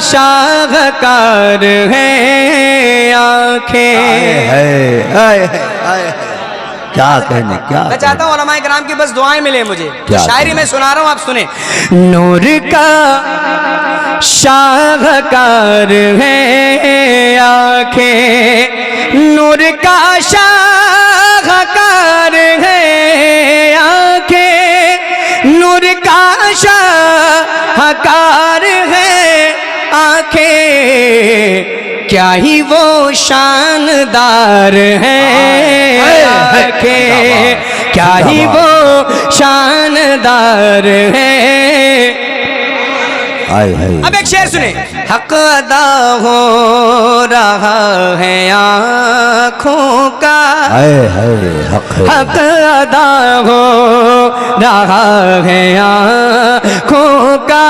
शाहकार है आंखें। क्या कहने, क्या मैं चाहता हूँ उलमाए किराम की बस दुआएं मिले मुझे। शायरी में सुना रहा हूँ, आप सुने। नूर का शाहकार है आंखें, नूर का शाहकार है आंखें, नूर का शाहकार है आंखें, क्या ही वो शानदार है आंखें, क्या ही वो शानदार है। अब एक शेर सुने। हक अदा हो रहा है आँखों का, हक अदा हो रहा है आँखों का,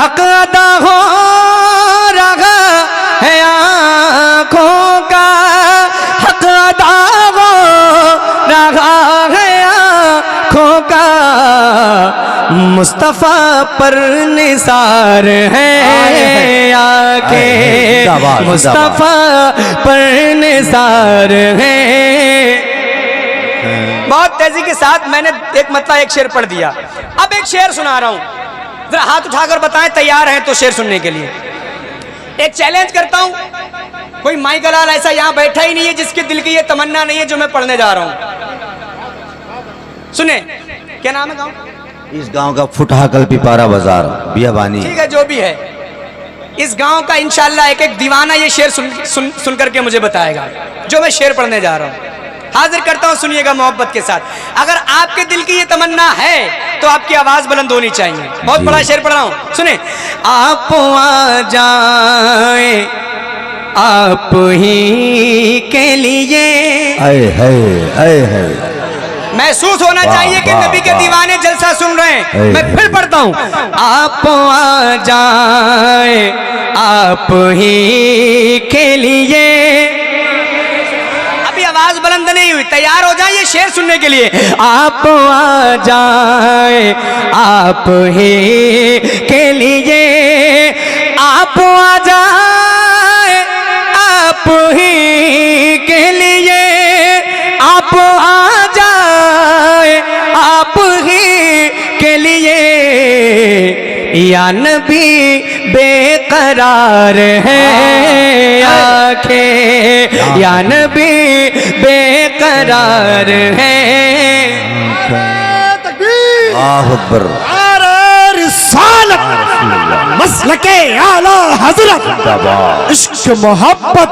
हक अदा हो रहा है आँखों का, हक अदा हो रहा है आँखों का, मुस्तफा पर निसार है आंखें, मुस्तफा पर निसार है। बहुत तेजी के साथ मैंने एक मतलब एक शेर पढ़ दिया। अब एक शेर सुना रहा हूं, जरा हाथ उठाकर बताएं तैयार हैं तो शेर सुनने के लिए। एक चैलेंज करता हूं, कोई माई गलाल ऐसा यहां बैठा ही नहीं है जिसके दिल की ये तमन्ना नहीं है जो मैं पढ़ने जा रहा हूं। सुने, क्या नाम है गांव? इस गांव का फुटहाकल पिपारा बाजार बियाबानी। ठीक है, जो भी है, इस गांव का इंशाल्लाह एक एक दीवाना ये शेर सुन करके मुझे बताएगा जो मैं शेर पढ़ने जा रहा हूं। हाजिर करता हूं, सुनिएगा मोहब्बत के साथ। अगर आपके दिल की ये तमन्ना है तो आपकी आवाज बुलंद होनी चाहिए। बहुत बड़ा शेर पढ़ रहा हूं, सुने। आप आ जाए आप ही के लिए, महसूस होना चाहिए कि नबी के दीवाने जलसा सुन रहे हैं। मैं फिर पढ़ता हूं। आप आ जाए आप ही के लिए, अभी आवाज बुलंद नहीं हुई, तैयार हो जाइए शेर सुनने के लिए। आप आ जाए आप ही के लिए, आप आ जाए आप ही के लिए, आप आ जाए आप ही के लिए, या नबी बेकरार है आंखें, या नबी बेकरार है। मसलके आला हजरत, इश्क मोहब्बत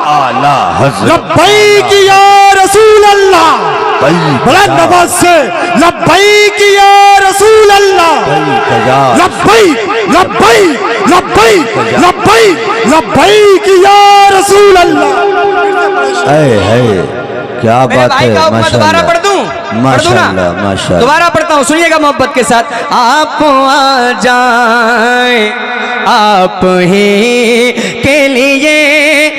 आला हजरत, लब्बैक या रसूल अल्लाह, बुलंद आवाज से लब्बैक या रसूल अल्लाह, लब्बैक लब्बैक लब्बैक लब्बैक लब्बैक या रसूल अल्लाह। क्या बात है, दोबारा पढ़ दूं? माशाअल्लाह माशाअल्लाह। दोबारा पढ़ता हूँ, सुनिएगा मोहब्बत के साथ। आप आ जाए आप ही के लिए,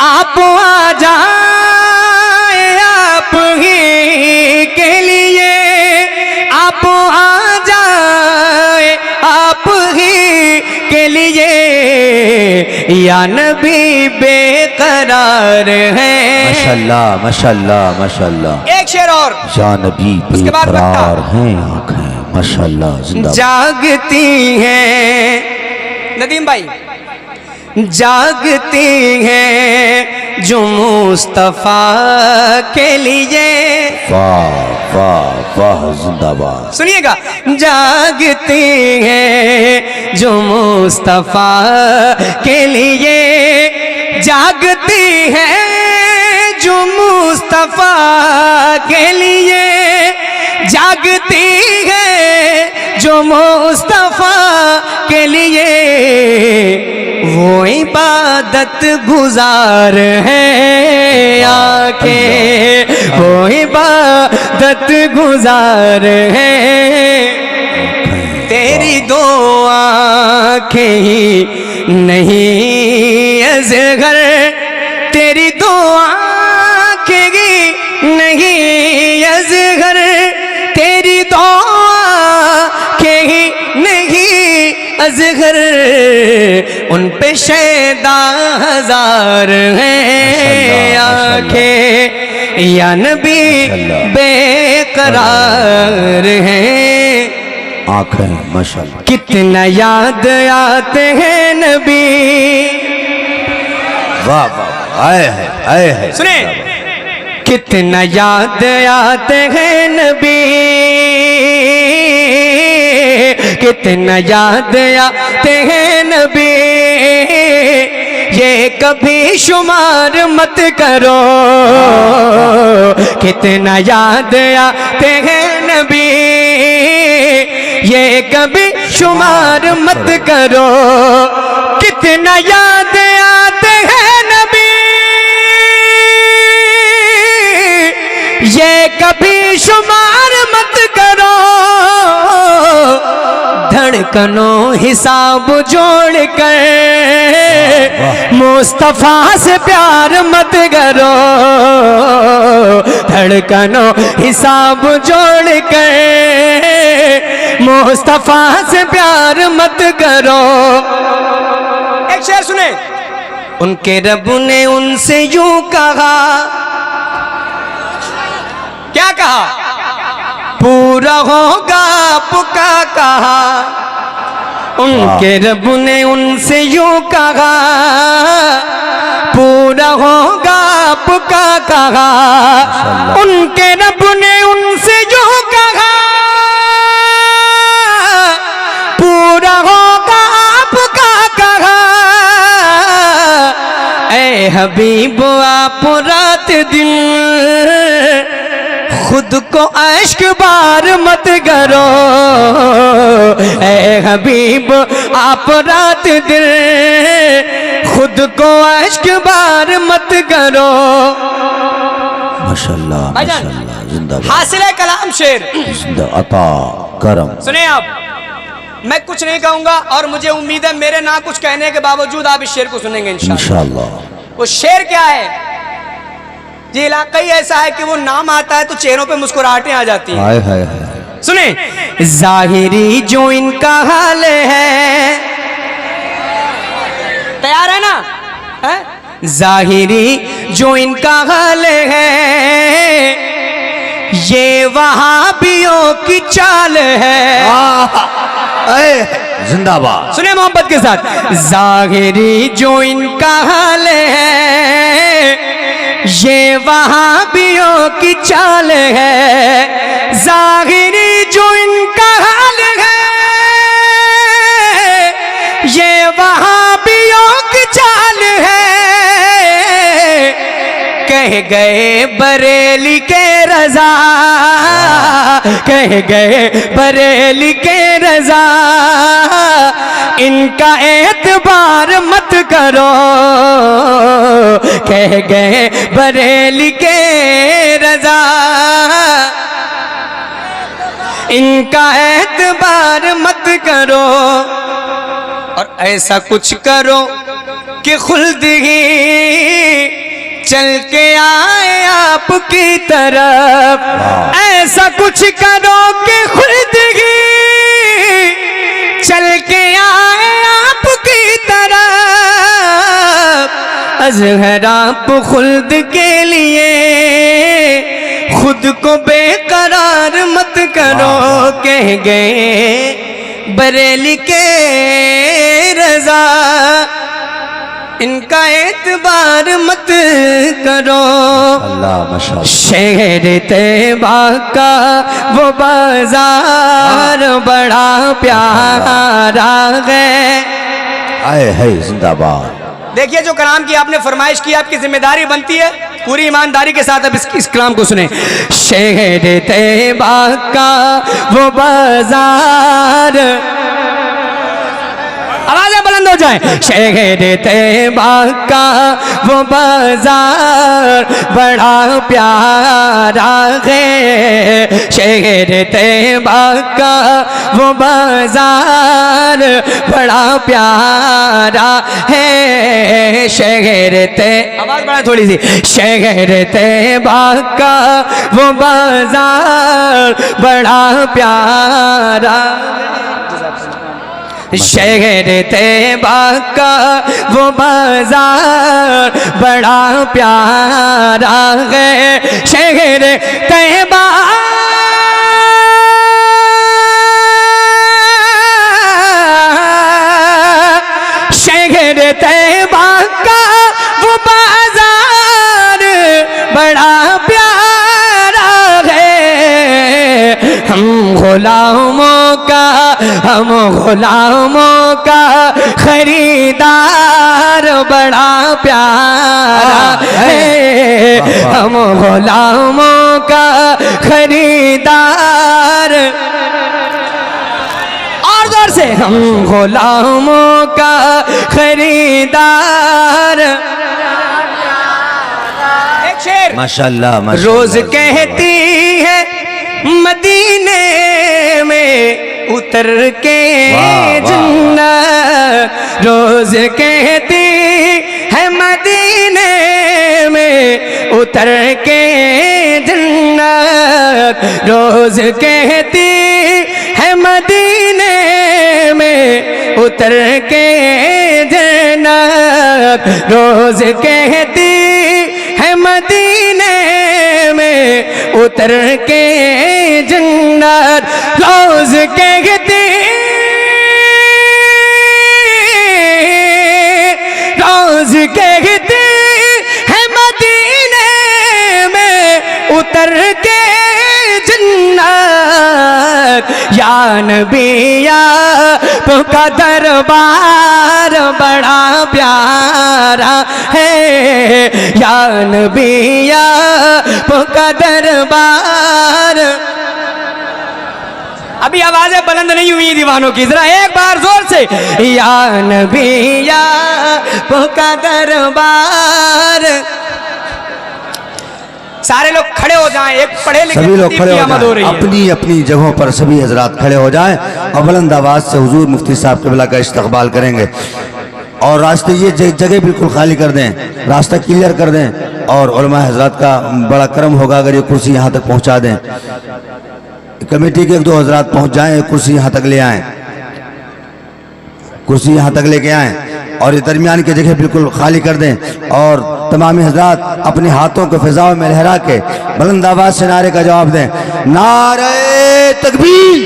आप आ जाए आप ही के लिए, आप आ जाए आप ही के लिए, या नबी बेकरार है। माशाअल्लाह माशाअल्लाह माशाअल्लाह। एक शेर और, या नबी बेकरार हैं आंखें, माशाअल्लाह जिंदाबाद। जागती हैं नदीम भाई, जागती हैं जो मुस्तफा के लिए, वाह वाह वाह जिंदाबाद। सुनिएगा। जागती हैं जो मुस्तफा के लिए, जागती हैं जो मुस्तफा के लिए, जागती है जो मुस्तफा के लिए, वो इबादत गुजार है आंखें, वो इबादत गुजार है। तेरी दो आंखें ही नहीं असगर, तेरी दो आंखें ही नहीं असगर, तेरी दो आंखें ही नहीं अजगर उन पे शैदा हजार हैं आंखें या नबी बेकरार हैं आंखें माशाल्लाह। कितना याद आते हैं नबी। वाह वाह आए है सुने कितना याद आते हैं नबी, कितना याद आते हैं नबी, ये कभी शुमार मत करो। कितना याद आते हैं नबी, ये कभी शुमार मत करो। कितना याद आते हैं नबी, ये कभी शुमार मत करो। धड़कनों हिसाब जोड़ कर मुस्तफा से प्यार मत करो। धड़कनों हिसाब जोड़ कर मुस्तफा से प्यार मत करो। एक शेर सुने, उनके रब ने उनसे यूं कहा, क्या कहा? पूरा होगा पुका कहा। उनके रब ने उनसे यूं कहा, पूरा होगा पुका कहा। उनके रब ने उनसे यूं कहा, पूरा होगा पुका कहा। ऐ हबीब आप रात दिन खुद को अश्क बार मत करो। ऐ हबीब आप रात दिन खुद को अश्क बार मत करो। माशाल्लाह माशाल्लाह जिंदाबाद। हासिल है कलाम शेर। जिंदा अता करम। सुने आप, मैं कुछ नहीं कहूंगा और मुझे उम्मीद है मेरे ना कुछ कहने के बावजूद आप इस शेर को सुनेंगे इंशाअल्लाह। वो शेर क्या है? ये इलाका ही ऐसा है कि वो नाम आता है तो चेहरों पे मुस्कुराहटें आ जाती हैं। हाय सुने, जाहिरी जो इनका हाल है, तैयार है ना? है? जाहिरी जो इनका हाल है, ये वहाबियों की चाल है। जिंदाबाद। सुने मोहब्बत के साथ, जाहिरी जो इनका हाल है, ये वहाबियों की चाल है। जाहिरी जो इनका हाल है, ये वहाबियों की चाल है। कह गए बरेली के रजा, कह गए बरेली के रजा, इनका एतबार मत करो। कह गए बरेली के रजा, इनका एतबार मत करो। और ऐसा कुछ करो कि खुल्द ही चल के आए आपकी तरफ। ऐसा कुछ करो कि खुद ही चल के आए आपकी तरफ। अज़हर आप खुल्द के लिए खुद को बेकरार मत करो। कह गए बरेली के रजा, इनका एतबार मत करो। शहर तैबा का वो बाजार बड़ा प्यारा है। आए है जिंदाबाद। देखिए, जो कलाम की आपने फरमाइश की, आपकी जिम्मेदारी बनती है पूरी ईमानदारी के साथ अब इस कलाम को सुने। शहर तैबा का वो बाजार, आवाज़ें बुलंद हो जाए। शहर तैबा का वो बाजार बड़ा प्यारा है। शहर तैबा का वो बाजार बड़ा प्यारा है। शहर तैबा, आवाज़ बढ़ा थोड़ी सी। शहर तैबा का वो बाजार बड़ा प्यारा। शहर तैयबा का वो बाजार बड़ा प्यारा है। शहर तैयबा शहर तैयबा का वो बाजार बड़ा प्यारा है। हम गुलामों का खरीदार बड़ा प्यारा है। हम गुलामों का खरीदार, और जोर से, हम गुलामों का खरीदार। एक शेर माशाल्लाह रोज कहती है मदीने में उतर के जन्नत, रोज कहती है मदीने में उतर के जन्नत, रोज कहती है मदीने में उतर के जन्नत, रोज कहती है मदीने में उतर के जन्नत, रोज कहती, रोज कहती है मदीने में उतर के जन्नत। या नबी आपका दरबार बड़ा प्यारा है। या नबी आपका दरबार। अभी आवाजें बुलंद नहीं हुई दीवानों की, जरा एक बार जोर से, या नबी आपका दरबार। सारे लोग खड़े हो जाएं, एक पढ़े लिखे सभी लोग खड़े हो रही जाएं, है। अपनी अपनी जगहों पर सभी हजरात खड़े हो जाएं और बुलंद आवाज से हुजूर मुफ्ती साहब क़िबला का इस्तकबाल करेंगे। और रास्ते ये जगह बिल्कुल खाली कर दें, रास्ता क्लियर कर दें, और उलमा हजरात का बड़ा करम होगा अगर ये कुर्सी यहाँ तक पहुँचा दें। कमेटी के एक दो हजरात पहुँच जाएं, कुर्सी यहाँ तक ले आएँ, कुर्सी यहाँ तक लेके आएँ, और ये दरमियान की जगह बिल्कुल खाली कर दें। और तमाम हजरात अपने हाथों को फिजाओं में लहरा के बुलंद आवाज से नारे का जवाब दें, नारे तकबीर,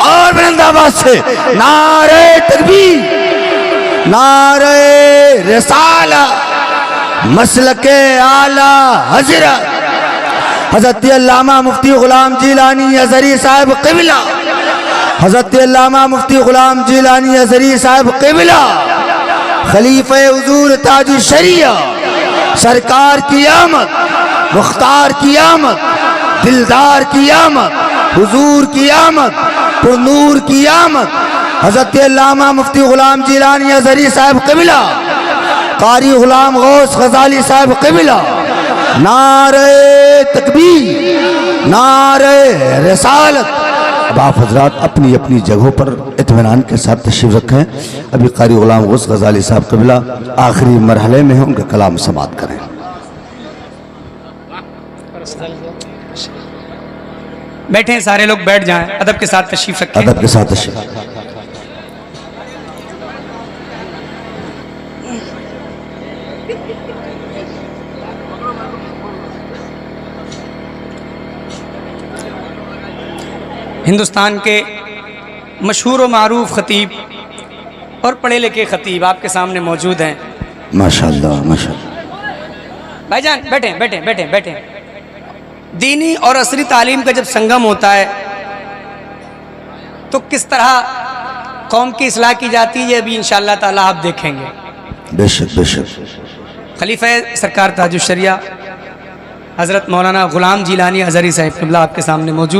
और बुलंद आवाज से नारे तकबीर, नारे रिसाला, मसलके आला हजरत हजरत अल्लामा मुफ्ती गुलाम जिलानी अज़हरी साहब क़िबला, हजरत अल्लामा मुफ्ती गुलाम जिलानी अज़हरी साहब क़िबला, खलीफे हुजूर ताज शरिया, सरकार की आमद, मुख्तार की आमद, दिलदार की आमद, हुजूर की आमद, पुरनूर की आमद, हजरत अल्लामा मुफ्ती गुलाम जिलानी अज़हरी साहब क़िबला, कारी गुलाम गौस ग़ज़ाली साहब क़िबला। नारे तकबीर, नारे रिसालत। अब आप हजरात अपनी अपनी जगहों पर इत्मीनान के साथ तशरीफ रखें। अभी कारी गुलाम गौस ग़ज़ाली साहब क़िबला आखिरी मरहले में हैं, उनका कलाम समाअत करें। बैठे हैं, सारे लोग बैठ जाएं, अदब के साथ तशरीफ रखें। अदब के साथ तशरीफ। हिंदुस्तान के मशहूर व मारूफ ख़तीब और पढ़े लिखे ख़तीब आपके सामने मौजूद हैं। माशाअल्लाह माशाअल्लाह। भाईजान बैठे बैठे बैठे बैठे। दीनी और असरी तालीम का जब संगम होता है तो किस तरह कौम की इस्लाह की जाती है, अभी इंशाअल्लाह ताला आप देखेंगे। बेशक बेशक। खलीफा सरकार ताजुश शरिया हज़रत मौलाना गुलाम जिलानी अज़हरी साहिब क़िबला आपके सामने मौजूद।